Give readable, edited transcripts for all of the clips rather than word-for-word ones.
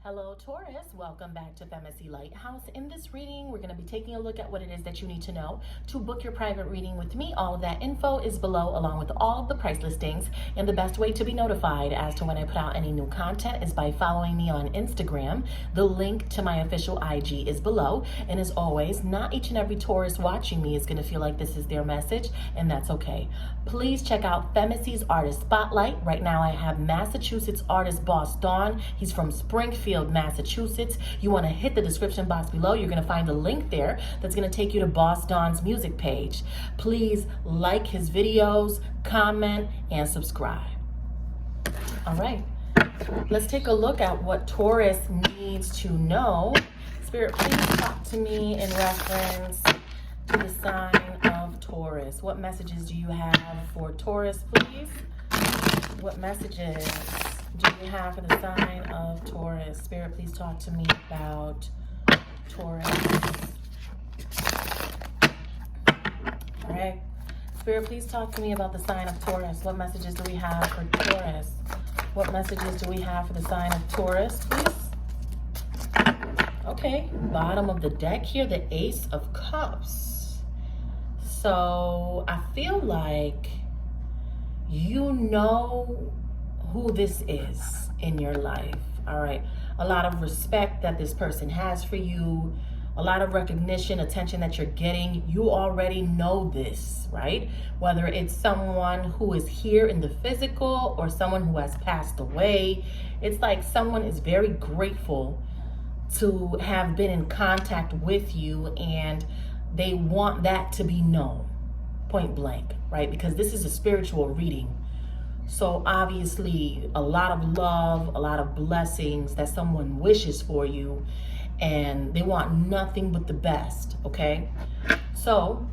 Hello Taurus, welcome back to FEMACY'S LightHouse. In this reading, we're going to be taking a look at what it is that you need to know to book your private reading with me. All of that info is below along with all of the price listings, and the best way to be notified as to when I put out any new content is by following me on Instagram. The link to my official IG is below, and as always, not each and every Taurus watching me is going to feel like this is their message, and that's okay. Please check out FEMACY'S Artist Spotlight. Right now I have Massachusetts artist Boss Dawn. He's from Springfield, Massachusetts. You want to hit the description box below. You're going to find a link there that's going to take you to Boss Dawn's music page. Please like his videos, comment, and subscribe. All right, let's take a look at what Taurus needs to know. Spirit, please talk to me in reference to the sign of Taurus. What messages do you have for Taurus, please? What messages do you have for the sign of Taurus? Spirit, please talk to me about Taurus. All right. Spirit, please talk to me about the sign of Taurus. What messages do we have for Taurus? What messages do we have for the sign of Taurus, please? Okay. Bottom of the deck here, the Ace of Cups. So I feel like you know who this is in your life. All right, a lot of respect that this person has for you, a lot of recognition, attention that you're getting. You already know this, right? Whether it's someone who is here in the physical or someone who has passed away, it's like someone is very grateful to have been in contact with you, and they want that to be known, point blank, right? Because this is a spiritual reading. So obviously a lot of love, a lot of blessings that someone wishes for you, and they want nothing but the best, okay? So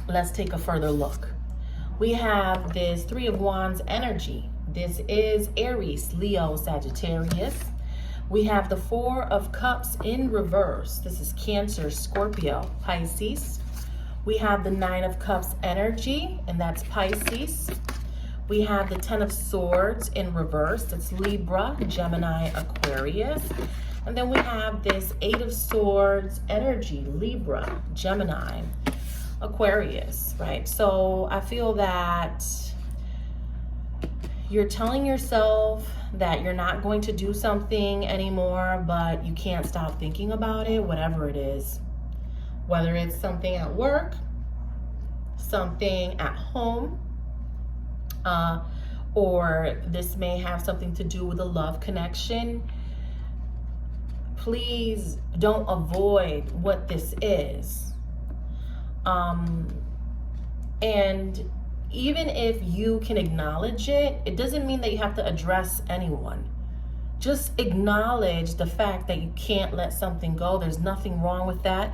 let's take a further look. We have this Three of Wands energy. This is Aries, Leo, Sagittarius. We have the Four of Cups in reverse. This is Cancer, Scorpio, Pisces. We have the Nine of Cups energy, and that's Pisces. We have the Ten of Swords in reverse. That's Libra, Gemini, Aquarius. And then we have this Eight of Swords energy, Libra, Gemini, Aquarius, right? So I feel that you're telling yourself that you're not going to do something anymore, but you can't stop thinking about it, whatever it is. Whether it's something at work, something at home, or this may have something to do with a love connection. Please don't avoid what this is. And even if you can acknowledge it, it doesn't mean that you have to address anyone. Just acknowledge the fact that you can't let something go. There's nothing wrong with that.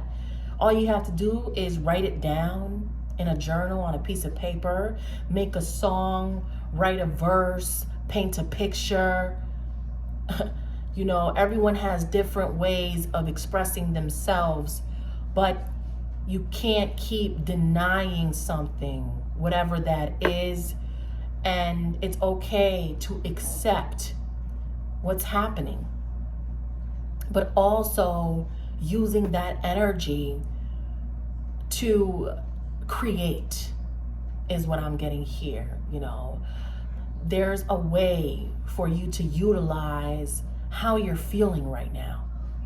All you have to do is write it down in a journal, on a piece of paper, make a song, write a verse, paint a picture. You know, everyone has different ways of expressing themselves, but you can't keep denying something, whatever that is. And it's okay to accept what's happening, but also using that energy to create is what I'm getting here. You know, there's a way for you to utilize how you're feeling right now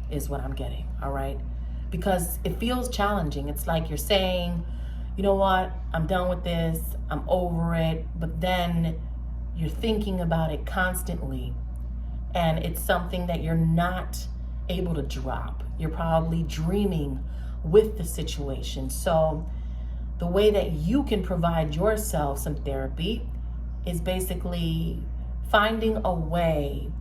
is what I'm getting. All right, because it feels challenging. It's like you're saying, you know what, I'm done with this, I'm over it, but then you're thinking about it constantly, and it's something that you're not able to drop. You're probably dreaming with the situation. So the way that you can provide yourself some therapy is basically finding a way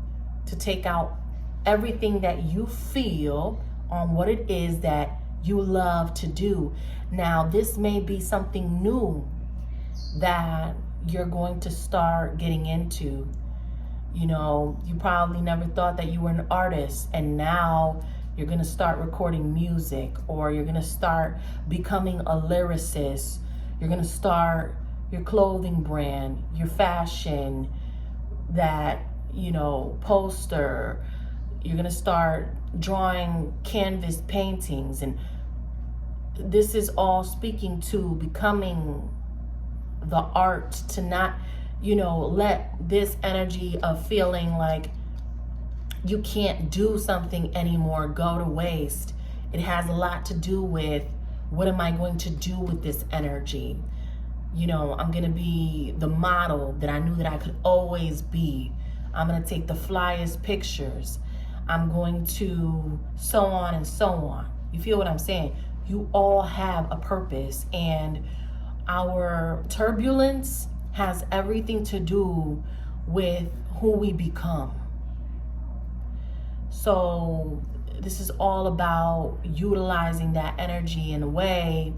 to take out everything that you feel on what it is that you love to do. Now, this may be something new that you're going to start getting into. You know, you probably never thought that you were an artist, and now you're going to start recording music, or you're going to start becoming a lyricist. You're going to start your clothing brand, your fashion, that, you know, poster, You're going to start drawing canvas paintings. And this is all speaking to becoming the art, to not, you know, let this energy of feeling like you can't do something anymore go to waste. It has a lot to do with, what am I going to do with this energy? You know, I'm going to be the model that I knew that I could always be. I'm going to take the flyest pictures. I'm going to so on and so on. You feel what I'm saying? You all have a purpose, and our turbulence has everything to do with who we become. So this is all about utilizing that energy in a way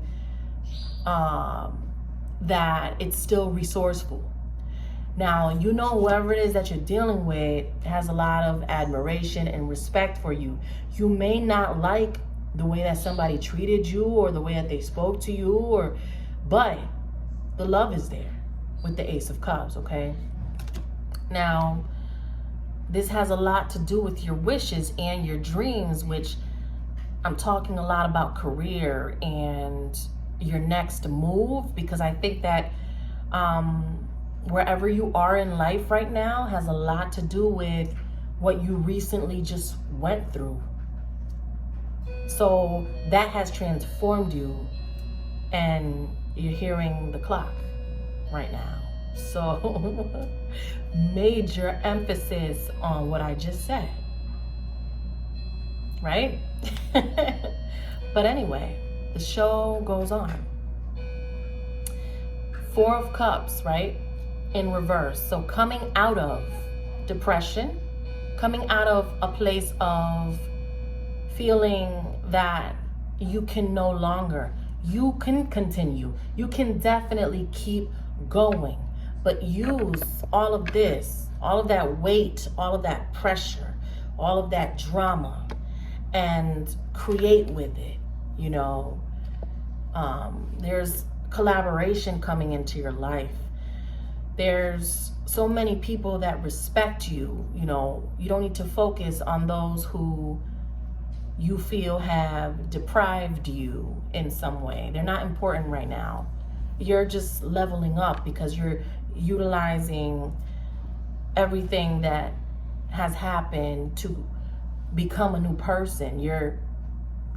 that it's still resourceful. Now, you know, whoever it is that you're dealing with has a lot of admiration and respect for you. You may not like the way that somebody treated you or the way that they spoke to you, but the love is there with the Ace of Cups, okay? Now, this has a lot to do with your wishes and your dreams, which I'm talking a lot about career and your next move, because I think that wherever you are in life right now has a lot to do with what you recently just went through. So that has transformed you, and you're hearing the clock right now. So major emphasis on what I just said, right? But anyway, the show goes on. Four of Cups, right? In reverse. So coming out of depression, coming out of a place of feeling that you can no longer, you can continue, you can definitely keep going, but use all of this, all of that weight, all of that pressure, all of that drama, and create with it. You know, there's collaboration coming into your life. There's so many people that respect you. You know, you don't need to focus on those who you feel have deprived you in some way. They're not important right now. You're just leveling up because you're utilizing everything that has happened to become a new person. You're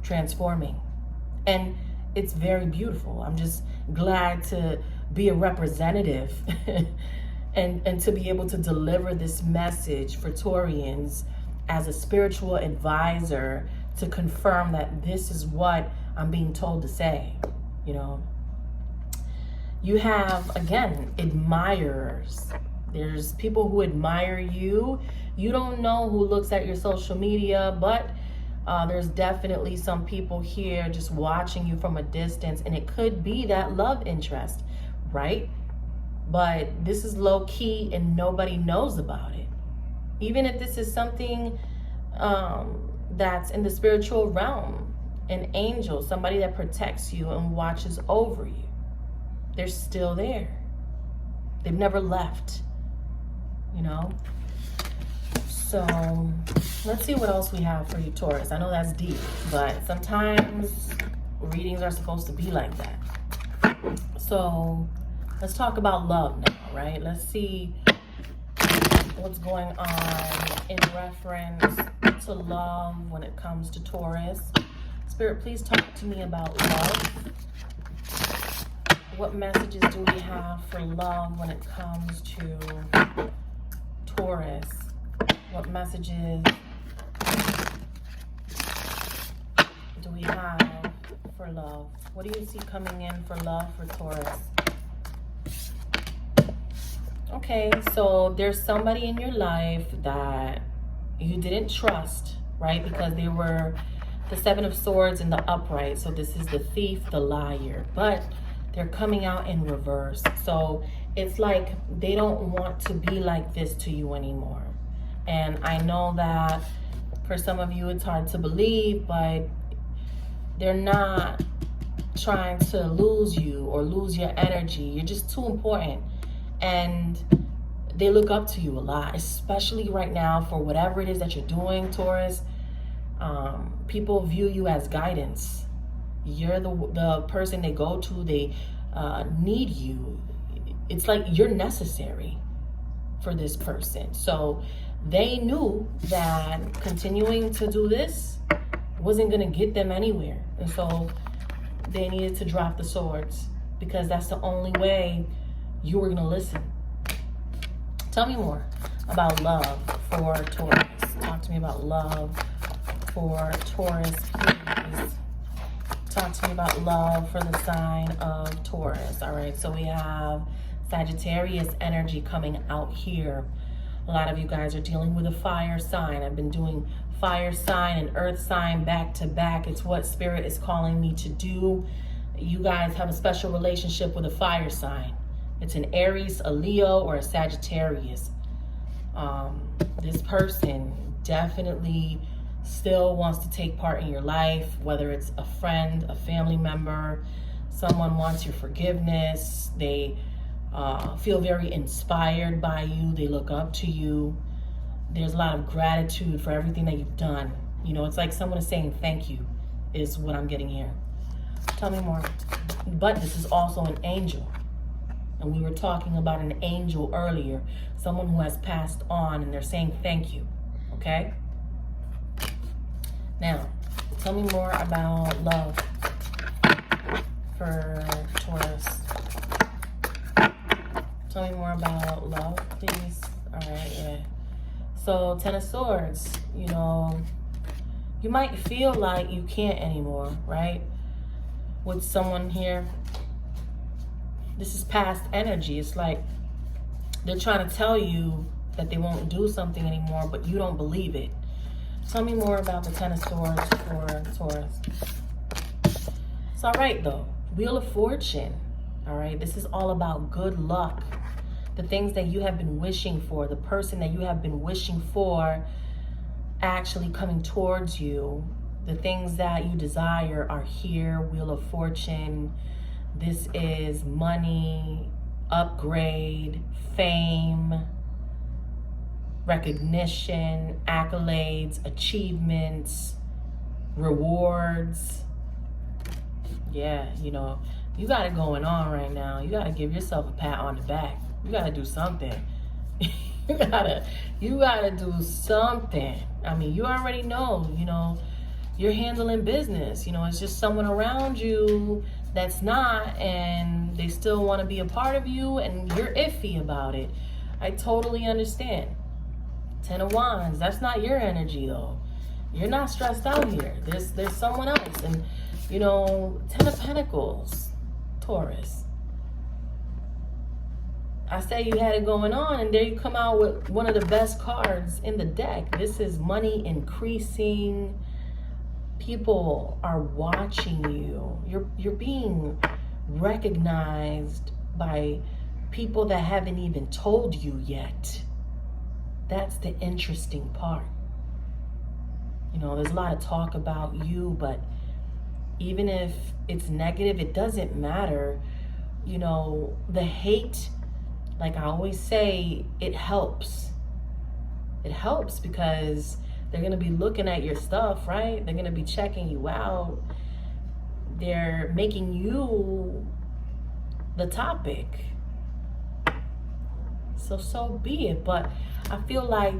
transforming, and it's very beautiful. I'm just glad to be a representative and to be able to deliver this message for Taurians as a spiritual advisor, to confirm that this is what I'm being told to say. You know, you have, again, admirers. There's people who admire you. You don't know who looks at your social media, but there's definitely some people here just watching you from a distance, and it could be that love interest, right? But this is low key and nobody knows about it. Even if this is something that's in the spiritual realm, an angel, somebody that protects you and watches over you, they're still there. They've never left, you know? So let's see what else we have for you, Taurus. I know that's deep, but sometimes readings are supposed to be like that. So let's talk about love now, right? Let's see what's going on in reference to love when it comes to Taurus. Spirit, please talk to me about love. What messages do we have for love when it comes to Taurus? What messages do we have for love? What do you see coming in for love for Taurus? Okay, so there's somebody in your life that you didn't trust, right? Because they were the Seven of Swords in the upright. So this is the thief, the liar. But they're coming out in reverse. So it's like they don't want to be like this to you anymore. And I know that for some of you it's hard to believe, but they're not trying to lose you or lose your energy. You're just too important. And they look up to you a lot, especially right now for whatever it is that you're doing, Taurus. People view you as guidance. You're the person they go to. They need you. It's like you're necessary for this person. So they knew that continuing to do this wasn't going to get them anywhere. And so they needed to drop the swords, because that's the only way you were going to listen. Tell me more about love for Taurus. Talk to me about love for Taurus, please. Talk to me about love for the sign of Taurus. All right, so we have Sagittarius energy coming out here. A lot of you guys are dealing with a fire sign. I've been doing fire sign and earth sign back to back. It's what Spirit is calling me to do. You guys have a special relationship with a fire sign. It's an Aries, a Leo, or a Sagittarius. This person definitely still wants to take part in your life, whether it's a friend, a family member, someone wants your forgiveness. They feel very inspired by you. They look up to you. There's a lot of gratitude for everything that you've done. You know, it's like someone is saying thank you, is what I'm getting here. Tell me more. But this is also an angel. And we were talking about an angel earlier, someone who has passed on, and they're saying thank you. Okay? Now, tell me more about love for Taurus. Tell me more about love, please. All right, yeah. So, Ten of Swords, you know, you might feel like you can't anymore, right? With someone here. This is past energy. It's like they're trying to tell you that they won't do something anymore, but you don't believe it. Tell me more about the Ten of Swords for Taurus. It's all right, though. Wheel of Fortune. All right, this is all about good luck. The things that you have been wishing for, the person that you have been wishing for actually coming towards you. The things that you desire are here. Wheel of Fortune. This is money, upgrade, fame, recognition, accolades, achievements, rewards. Yeah, you know, you got it going on right now. You got to give yourself a pat on the back. You got to do something. you gotta do something. I mean, you already know, you know, you're handling business. You know, it's just someone around you that's not, and they still want to be a part of you, and you're iffy about it. I totally understand. Ten of Wands, that's not your energy though. You're not stressed out here. There's someone else. And you know, Ten of Pentacles, Taurus. I say you had it going on, and there you come out with one of the best cards in the deck. This is money increasing. People are watching you. You're being recognized by people that haven't even told you yet. That's the interesting part. You know, there's a lot of talk about you, but even if it's negative, it doesn't matter. You know, the hate, like I always say, it helps. It helps because they're going to be looking at your stuff, right? They're going to be checking you out. They're making you the topic. So be it. But I feel like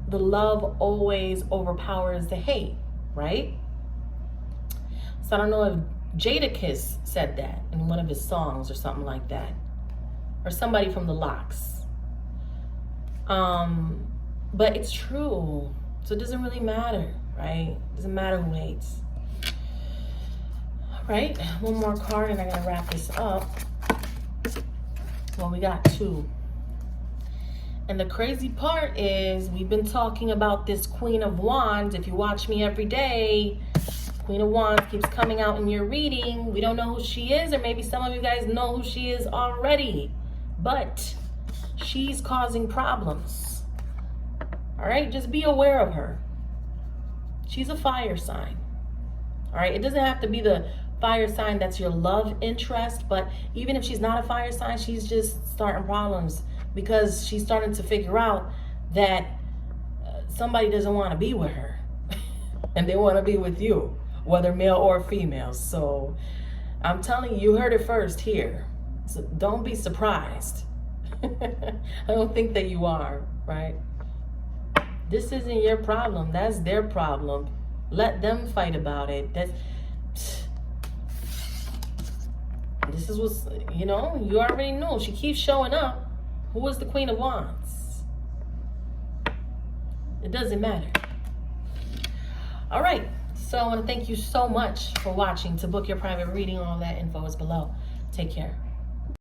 the love always overpowers the hate, right? So I don't know if Jadakiss said that in one of his songs or something like that. Or somebody from the Locks. But it's true. So it doesn't really matter, right? It doesn't matter who hates. All right, one more card and I'm gonna wrap this up. Well, we got two. And the crazy part is we've been talking about this Queen of Wands. If you watch me every day, Queen of Wands keeps coming out in your reading. We don't know who she is, or maybe some of you guys know who she is already. But she's causing problems. All right, just be aware of her. She's a fire sign. All right, it doesn't have to be the fire sign that's your love interest, but even if she's not a fire sign, she's just starting problems because she's starting to figure out that somebody doesn't want to be with her and they want to be with you, whether male or female. So I'm telling you, you heard it first here. So don't be surprised. I don't think that you are, right? This isn't your problem. That's their problem. Let them fight about it. This is what's, you know, you already know. She keeps showing up. Who is the Queen of Wands? It doesn't matter. All right. So I want to thank you so much for watching. To book your private reading, all that info is below. Take care.